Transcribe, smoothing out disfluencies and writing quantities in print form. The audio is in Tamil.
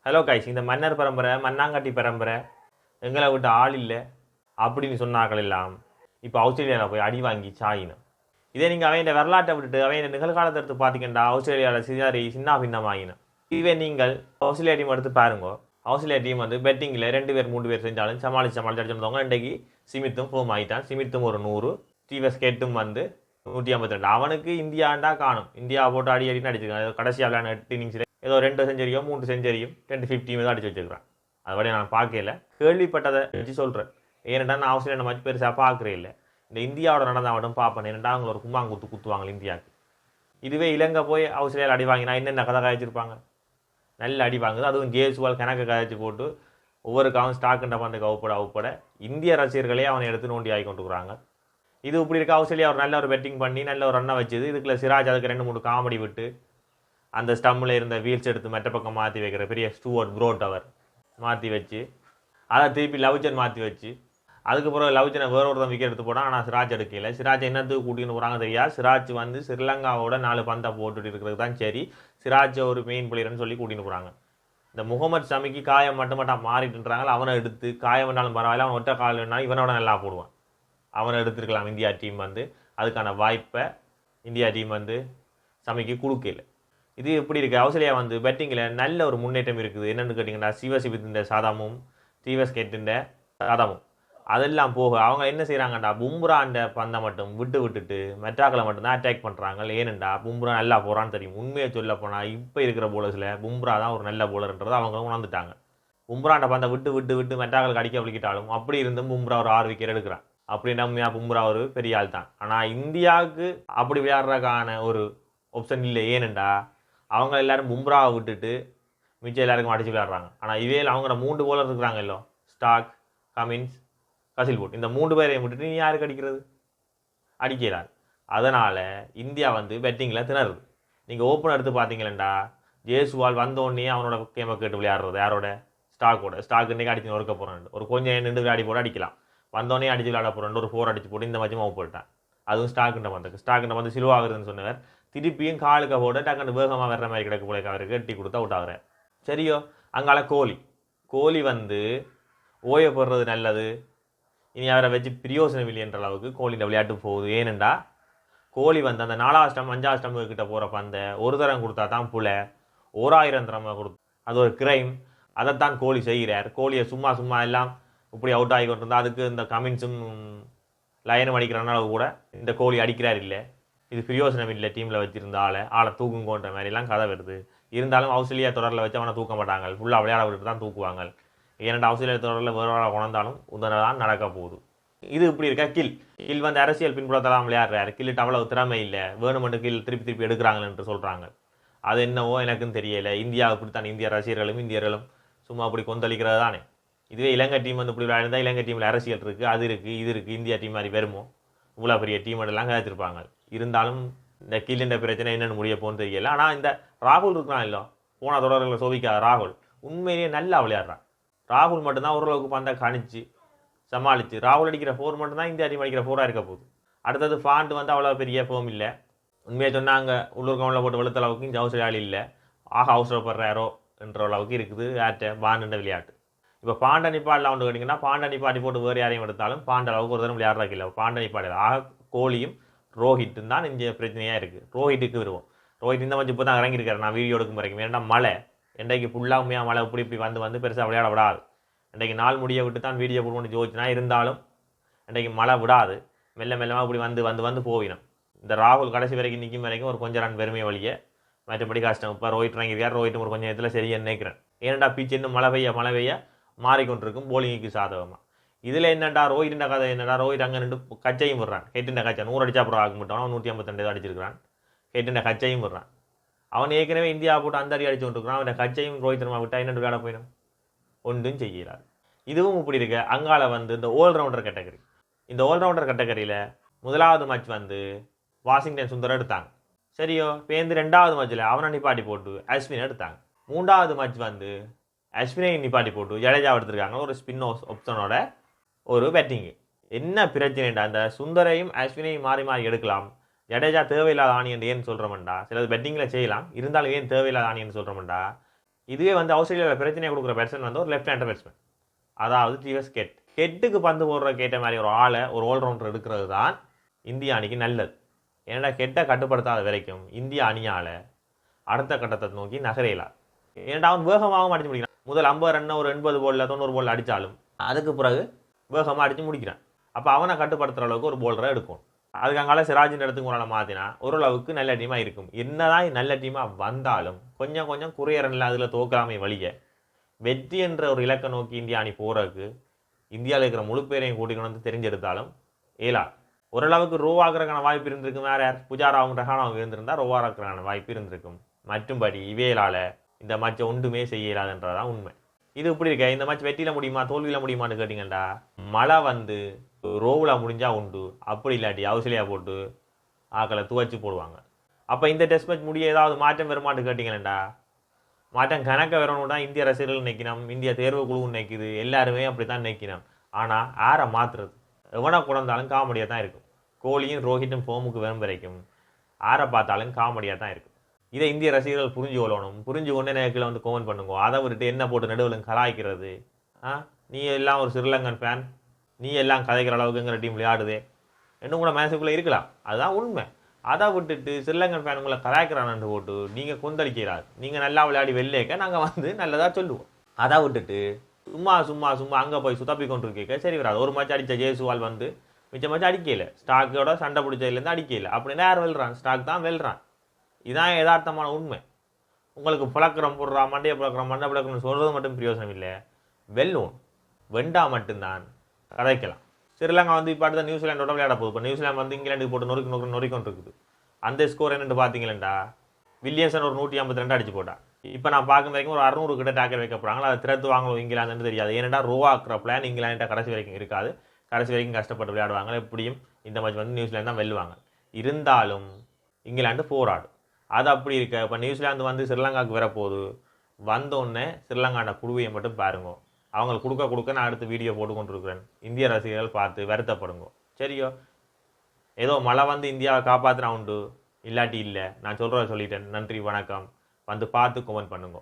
ஹலோ கைஸ், இந்த மன்னர் பரம்பரை மண்ணாங்கட்டி பரம்பரை எங்களை விட்டு ஆள் இல்லை அப்படின்னு சொன்னாக்கள் எல்லாம் இப்போ ஆஸ்திரேலியாவில் போய் அடி வாங்கி சாயினும். இதே நீங்கள் அவன் வரலாற்றை விட்டுட்டு அவன் நிகழ்காலத்தை எடுத்து பார்த்தீங்கன்னா ஆஸ்திரேலியாவில் சிதாரி சின்ன பின்னமாகினும். இதுவே நீங்கள் ஆஸ்திரேலியா டீம் எடுத்து பாருங்க. ஆஸ்திரேலியா டீம் வந்து பெட்டிங்கில் 2 பேர் 3 பேர் செஞ்சாலும் சமாளித்து அடிச்சிருந்தவங்க இன்றைக்கு சிமித்தும் ஃபோம் ஆகிட்டான். சிமித்தும் ஒரு 100, ஸ்டீவஸ் கேட்டும் வந்து 152. அவனுக்கு இந்தியாண்டா காணும். இந்தியா போட்டு அடி அடின்னு அடிச்சிருக்கான். கடைசியாக விளையாட 8 இன்னிங்ஸில் ஏதோ 2 செஞ்சரியோ 3 செஞ்சரியும் 250 தான் அடிச்சு வச்சுருக்கிறான். அதுபடி நான் பார்க்கல, கேள்விப்பட்டதை வச்சு சொல்கிறேன். ஏன்னா நான் ஆஸ்திரேலியா மேட்ச் பெருசாக பார்க்குறே இல்லை. இந்த இந்தியாவோட நடந்தால் மட்டும் பார்ப்பேன். ஏன்னா அவங்க ஒரு கும்மாங்குத்து குத்துவாங்க இந்தியாவுக்கு. இதுவே இலங்கை போய் ஆஸ்திரேலியாவில் அடி வாங்கினா என்னென்ன கதை காய்ச்சிருப்பாங்க. நல்ல அடி வாங்குது. அதுவும் ஜேசுவால் கணக்கு காய்ச்சி போட்டு ஒவ்வொரு காவும் ஸ்டாக்குண்ட பந்துக்கு அவுப்பட இந்திய ரசிகர்களே அவனை எடுத்து நோண்டி ஆகி கொண்டுக்குறாங்க. இது இப்படி இருக்க ஆஸ்திரேலியா ஒரு நல்ல ஒரு பெட்டிங் பண்ணி நல்ல ஒரு ரன்னை வச்சுது. இதுக்குள்ள சிராஜ் அதுக்கு 2-3 காமெடி விட்டு அந்த ஸ்டம்மில் இருந்த வீல்ஸ் எடுத்து மற்ற பக்கம் மாற்றி வைக்கிற பெரிய ஸ்டூவர்ட் ப்ரோட் அவர் மாற்றி வச்சு அதை திருப்பி லவ்ஜன் மாற்றி வச்சு அதுக்கப்புறம் லவ்ஜனை வேற ஒருத்தன் விக்கெட் எடுத்து போட்டான். ஆனால் சிராஜ் எடுக்கல. சிராஜ் என்னத்துக்கு கூட்டின்னு போகிறாங்க தெரியாது. சிராஜ் வந்து ஸ்ரீலங்காவோட 4 பந்தை போட்டுட்டு இருக்கிறது தான் சரி. சிராஜ் ஒரு மெயின் பிளேயர்னு சொல்லி கூட்டின்னு போகிறாங்க. இந்த முகமது ஷமிக்கு காயம் மட்டும் மாறிட்டுன்றாங்க. அவனை எடுத்து காயம் பண்ணாலும் பரவாயில்ல, அவன் ஒற்றை கால் வேணாலும் இவனோட நல்லா போடுவான். அவனை எடுத்துருக்கலாம். இந்தியா டீம் வந்து அதுக்கான வாய்ப்பை இந்தியா டீம் வந்து ஷமிக்கு கொடுக்கல. இது எப்படி இருக்குது? ஆஸ்திரேலியா வந்து பேட்டிங்கில் நல்ல ஒரு முன்னேற்றம் இருக்குது. என்னென்னு கேட்டிங்கன்னா சிவசிபித்தின் சாதாமும் ஸ்டீவஸ் கேட்டின் சாதாமும் அதெல்லாம் போக அவங்க என்ன செய்கிறாங்கண்டா பும்ராண்ட பந்தை மட்டும் விட்டுட்டு மெட்ராக்களை மட்டும்தான் அட்டாக் பண்ணுறாங்க. ஏனெண்டா பும்ரா நல்லா போகிறான்னு தெரியும். உண்மையை சொல்ல போனால் இப்போ இருக்கிற போலர்ஸில் பும்ரா தான் ஒரு நல்ல போலர்ன்றதை அவங்க உணர்ந்துட்டாங்க. பும்ராண்ட பந்தை விட்டு மெட்ராக்களுக்கு அடிக்க வலிக்கிட்டாலும் அப்படி இருந்தும் பும்ரா ஒரு 6 விக்கெட் எடுக்கிறான். அப்படின்னா உண்மையாக பும்ரா ஒரு பெரிய ஆள் தான். ஆனால் இந்தியாவுக்கு அப்படி விளையாடுறதுக்கான ஒரு ஆப்ஷன் இல்லை. ஏனெண்டா அவங்க எல்லாரும் பும்ராவை விட்டுட்டு மிச்சம் எல்லாருக்கும் அடிச்சு விளையாடுறாங்க. ஆனால் இவையில் அவங்களோட 3 போலர் இருக்கிறாங்கல்லோ, ஸ்டாக், கமின்ஸ், கசில்வுட், இந்த 3 பேரையும் விட்டுட்டு நீ யாருக்கு அடிக்கிறது? அடிக்கிறார். அதனால் இந்தியா வந்து பேட்டிங்கில் திணறுது. நீங்கள் ஓப்பன் எடுத்து பார்த்தீங்களா, ஜேசுவால் வந்தோடனே அவனோட கேமை கேட்டு விளையாடுறது யாரோட? ஸ்டாக் இன்றைக்கி அடிச்சு நொறுக்க போகிறேன். ஒரு கொஞ்சம் நின்று விளையாடி போட அடிக்கலாம். வந்தோடனே அடிச்சு விளையாட போகிறேன். ஒரு 4 அடிச்சு போட்டு இந்த மச்சமாக போட்டான். அதுவும் ஸ்டாக்கிட்ட வந்து சிலுவாகுதுன்னு சொன்னவர் திருப்பியும் காலுக்கு போட டக்குன்னு வேகமாக வர்ற மாதிரி கிடக்கு போல அவருக்கு எட்டி கொடுத்து அவுட் ஆகுறேன். சரியோ, அங்கால கோலி வந்து ஓய போடுறது நல்லது. இனி அவரை வச்சு பிரியோசனம் இல்லைன்ற அளவுக்கு கோலியின் விளையாட்டு போகுது. ஏனெண்டா கோலி வந்து அந்த 4ஆம் ஸ்டம் 5ஆம் ஸ்டம் கிட்ட போகிற பந்தை ஒரு தரம் கொடுத்தா தான் புல 1000 தரமாக கொடுத்து அது ஒரு கிரைம். அதைத்தான் கோலி செய்கிறார். கோலியை சும்மா எல்லாம் இப்படி அவுட் ஆகி கொண்டு இருந்தால் அதுக்கு இந்த கமின்ஸும் லயனும் அடிக்கிறனால கூட இந்த கோலி அடிக்கிறார் இல்லை. இது பிரியோசனம் இல்லை. டீமில் வச்சுருந்த ஆளை தூக்குங்கோன்ற மாதிரிலாம் கதை வருது. இருந்தாலும் ஆஸ்திரேலியா தொடரில் வச்சு அவனை தூக்க மாட்டாங்க. ஃபுல்லாக விளையாட விட்டுட்டு தான் தூக்குவாங்க. ஏன்னா ஆஸ்திரேலியா தொடரில் வேறு ஆளை கொண்டாலும் உதன தான் நடக்க போகுது. இது இப்படி இருக்க கில் வந்து அரசியல் பின்புலத்தெல்லாம் விளையாடுறாரு. கில்லிட்டு அவ்வளவு திறமை இல்லை. வேணுமென்று கில் திருப்பி எடுக்கிறாங்க என்று சொல்கிறாங்க. அது என்னவோ எனக்கும் தெரியலை. இந்தியா இப்படித்தான். இந்திய ரசிகர்களும் இந்தியர்களும் சும்மா அப்படி கொந்தளிக்கிறது தானே. இதுவே இலங்கை டீம் வந்து இப்படி விளையாடுறதா இலங்கை டீமில் அரசியல் இருக்குது, அது இருக்குது, இது இருக்குது. இந்தியா டீம் மாதிரி வருமோ? இவ்வளோ பெரிய டீம் எல்லாம் கதைச்சிருப்பாங்க. இருந்தாலும் இந்த கில்லின்ற பிரச்சனை என்னென்னு முடிய போன்னு தெரியல. ஆனால் இந்த ராகுல் இருக்கிறான் இல்லை, போன தொடர்களை சோபிக்காத ராகுல் உண்மையிலேயே நல்லா விளையாடுறான். ராகுல் மட்டும்தான் ஓரளவுக்கு பந்தை கணிச்சு சமாளித்து ராகுல் அடிக்கிற 4 மட்டும்தான் இந்தியா டீம் அடிக்கிற 4 இருக்க போகுது. அடுத்தது ஃபாண்ட் வந்து அவ்வளோ பெரிய ஃபோம் இல்லை. உண்மையை சொன்னால் அங்கே உள்ளூர் கவுண்டில் போட்டு வெளுத்த அளவுக்கு இங்கே அவசர இல்லை. அவசரப்படுறாரோ என்ற அளவுக்கு இருக்குது பாண்டுன்ற விளையாட்டு. இப்போ பாண்ட நிப்பாடலாம் ஒன்று கேட்டிங்கன்னா பாண்ட நிப்பாட்டி போட்டு வேறு யாரையும் எடுத்தாலும் பாண்ட அளவுக்கு ஒரு தரம் விளையாடுறதுக்கு இல்லை. பாண்ட நிப்பாடு கோலியும் ரோஹிட்டும் தான் இங்கே பிரச்சனையாக இருக்குது. ரோஹிட்டுக்கு வருவோம். ரோஹிட் இந்த மாதிரி இப்போ தான் இறங்கியிருக்காரு. நான் வீடியோ எடுக்கும் வரைக்கும். ஏன்னா மழை இன்றைக்கு ஃபுல்லாக உண்மையாக மழை இப்படி வந்து பெருசாக விளையாட விடாது. இன்றைக்கு நாள் முடிய விட்டு தான் வீடியோ போட்டு ஜோதிச்சுனா இருந்தாலும் இன்றைக்கு மழை விடாது. மெல்லமாக இப்படி வந்து போயிடும். இந்த ராகுல் கடைசி வரைக்கும் நிற்கும் வரைக்கும் ஒரு கொஞ்சம் ரன் பெருமையை வழியே மற்றபடி கஷ்டம். இப்போ ரோஹிட் இறங்கியிருக்கார். ரோஹிட்டும் ஒரு கொஞ்சம் இடத்துல சரியாக நினைக்கிறேன். ஏன்னாடா பீச் இன்னும் மழை பெய்ய மாறிக்கொண்டிருக்கும் போலிங்குக்கு சாதகமாக. இதில் என்னடா ரோஹிட்டின் கதை என்னடா, ரோஹிட் அங்கே நின்று கச்சையும் விடுறான். ஹெட்டின் கச்சை 100 அடிச்சா அப்புறம் ஆக மாட்டான். 152 அடிச்சிருக்கிறான். ஹெட்டின் கச்சையும் விடுறான். அவன் ஏற்கனவே இந்தியா போட்டு அந்த அடி அடிச்சு கொண்டிருக்கிறான். அவன் கச்சையும் ரோஹித் சர்மா விட்டா என்னென்று விளையாட போயிடும்? ஒன்றும் செய்யலாது. இதுவும் இப்படி இருக்க அங்கால வந்து இந்த ஆல்ரவுண்டர் கேட்டகரி. இந்த ஆல்ரவுண்டர் கேட்டகரியில் முதலாவது மேட்ச் வந்து வாஷிங்டன் சுந்தர் எடுத்தாங்க. சரியோ, பேருந்து 2வது மேட்ச்சில் அவனை நிப்பாட்டி போட்டு அஸ்வினை எடுத்தாங்க. 3வது மேட்ச் வந்து அஸ்வினை நிப்பாட்டி போட்டு ஜடேஜா எடுத்திருக்காங்க. ஒரு ஸ்பின் ஆப்ஷனோட ஒரு பேட்டிங்கு. என்ன பிரச்சனைடா, அந்த சுந்தரையும் அஸ்வினையும் மாறி எடுக்கலாம். ஜடேஜா தேவையில்லாத ஆணி என்று ஏன் சொல்கிறோம்டா? சிலது பெட்டிங்கில் செய்யலாம், இருந்தாலும் ஏன் தேவையில்லாத ஆணி என்று சொல்கிறோம்டா? இதுவே வந்து ஆஸ்திரேலியாவில் பிரச்சனையை கொடுக்குற பேட்ஸ்மேன் வந்து ஒரு லெஃப்ட் ஹேண்டர் பேட்ஸ்மேன், அதாவது டிஎஸ் கெட். கெட்டுக்கு பந்து போடுற கேட்ட மாதிரி ஒரு ஆளை ஒரு ஆல்ரவுண்டர் எடுக்கிறது தான் இந்திய அணிக்கு நல்லது. ஏன்னா கெட்டை கட்டுப்படுத்தாத வரைக்கும் இந்திய அணியால் அடுத்த கட்டத்தை நோக்கி நகரையிலார். ஏன்னா அவன் வேகமாகவும் அடித்து முடிக்கிறான். முதல் 50 ரன் ஒரு 80 பாலில் 90 பால் அடித்தாலும் அதுக்கு பிறகு வேகமாக அடித்து முடிக்கிறான். அப்போ அவனை கட்டுப்படுத்துகிற அளவுக்கு ஒரு போல்டரை எடுக்கும். அதுக்கு அங்கால சிராஜின் இடத்துக்கு ஒரு மாற்றினா ஓரளவுக்கு நல்ல டீமாக இருக்கும். என்னதான் நல்ல டீமாக வந்தாலும் கொஞ்சம் கொஞ்சம் குறைய ரன்னில் அதில் தோக்கலாமை வழிய வெற்றி என்ற ஒரு இலக்கை நோக்கி இந்திய அணி போகிறதுக்கு இந்தியாவில் இருக்கிற முழு பேரையும் கூட்டிக்கொண்டு வந்து தெரிஞ்செடுத்தாலும் ஏலா. ஓரளவுக்கு ரோவாகிறக்கான வாய்ப்பு இருந்திருக்கும். வேறு யார் புஜாராவும் ரஹானாவும் இருந்திருந்தால் ரோவாகிறக்கான வாய்ப்பு இருந்திருக்கும். மற்றும்படி இவையலால் இந்த மேட்சை ஒன்றுமே செய்ய இயலாதுன்றதான் உண்மை. இது இப்படி இருக்க இந்த மேட்ச் வெற்றியில் முடியுமா தோல்வியில் முடியுமான்னு கேட்டிங்கண்டா, மழை வந்து ரோவில் முடிஞ்சால் உண்டு, அப்படி இல்லாட்டி ஆஸ்திரேலியா போட்டு ஆக்களை துவச்சி போடுவாங்க. அப்போ இந்த டெஸ்ட் மேட்ச் முடிய ஏதாவது மாற்றம் வருமானு கேட்டிங்களேண்டா, மாற்றம் கணக்க வரணும் தான் இந்திய ரசிகர்கள் நிற்கணும், இந்திய தேர்வு குழுவும் நிற்கிது, எல்லாருமே அப்படி தான் நிற்கணும். ஆனால் யாரை மாற்றுறது? எவனை குழந்தாலும் காமெடியாக தான் இருக்கும். கோலியும் ரோஹித்தும் ஃபோமுக்கு வரும் வரைக்கும் யாரை பார்த்தாலும் காமெடியாக தான் இருக்கும். இதை இந்திய ரசிகர்கள் புரிஞ்சு கொள்ளணும். புரிஞ்சு கொண்டு நேரத்தில் வந்து கோமெண்ட் பண்ணுங்க. அதை விட்டு என்ன போட்டு நடுவில் கலாய்க்கிறது. நீ எல்லாம் ஒரு ஸ்ரீலங்கன் ஃபேன், நீ எல்லாம் கதைக்கிற அளவுக்குங்கிற டீம் விளையாடுதே இன்னும் கூட மேட்சுக்குள்ளே இருக்கலாம், அதுதான் உண்மை. அதை விட்டுட்டு ஸ்ரீலங்கன் ஃபேன் உங்களை கலாய்க்கிறான்னு போட்டு நீங்கள் கொந்தளிக்கிறாரு. நீங்கள் நல்லா விளையாடி வெளிலேக்க நாங்கள் வந்து நல்லதாக சொல்லுவோம். அதை விட்டுட்டு சும்மா சும்மா சும்மா அங்கே போய் சுத்தப்பி கொண்டு இருக்கேக்க சரி வராது. ஒரு மேட்ச் அடித்த ஜெயசுவால் வந்து மிச்ச மேட்ச் அடிக்கல, ஸ்டாக்கோட சண்டை பிடிச்சதுலேருந்து அடிக்கல. அப்படின்னா யார் வெல்றான்? ஸ்டாக் தான் வெல்றான். இதான் யதார்த்தமான உண்மை. உங்களுக்கு புழக்கிறோம் போடுறா மண்டையை புழக்கிறோம் மண்டை புழக்கிறோம்னு சொல்கிறது மட்டும் பிரயோசனம் இல்லை. வெல்லும் வெண்டா மட்டும்தான் கதைக்கலாம். ஸ்ரீலங்கா வந்து இப்போ அடுத்த நியூசிலாண்டோட விளையாட போகுது. இப்போ நியூசிலாந்து வந்து இங்கிலாந்துக்கு போட்டு நொறிக்கொண்டு இருக்குது. அந்த ஸ்கோர் என்னென்னு பார்த்தீங்களா, வில்லியம்சன் ஒரு 152 அடிச்சு போட்டா. இப்போ நான் பார்க்கும் வரைக்கும் ஒரு 600 கிட்ட டேக்கர் வைக்க போகிறாங்களா, அதை திறத்து வாங்கணும் இங்கிலாந்துன்னு தெரியாது. ஏன்னா ரோவாக்குற பிளான் இங்கிலாண்ட கடைசி வரைக்கும் இருக்காது. கடைசி வரைக்கும் கஷ்டப்பட்டு விளையாடுவாங்க. எப்படியும் இந்த மேட்ச் வந்து நியூசிலாந்து தான் வெல்லுவாங்க. இருந்தாலும் இங்கிலாந்து போராடும். அது அப்படி இருக்க. இப்போ நியூசிலாந்து வந்து ஸ்ரீலங்காவுக்கு வரப்போகுது. வந்தோடனே ஸ்ரீலங்காண்ட குழுவையை மட்டும் பாருங்க. அவங்களுக்கு கொடுக்க நான் அடுத்த வீடியோ போட்டு கொண்டிருக்கிறேன். இந்திய ரசிகர்கள் பார்த்து வருத்தப்படுங்க. சரியோ, ஏதோ மழை வந்து இந்தியாவை காப்பாற்றினா உண்டு, இல்லாட்டி இல்லை. நான் சொல்கிறத சொல்லிட்டேன். நன்றி, வணக்கம். வந்து பார்த்து கமெண்ட் பண்ணுங்க.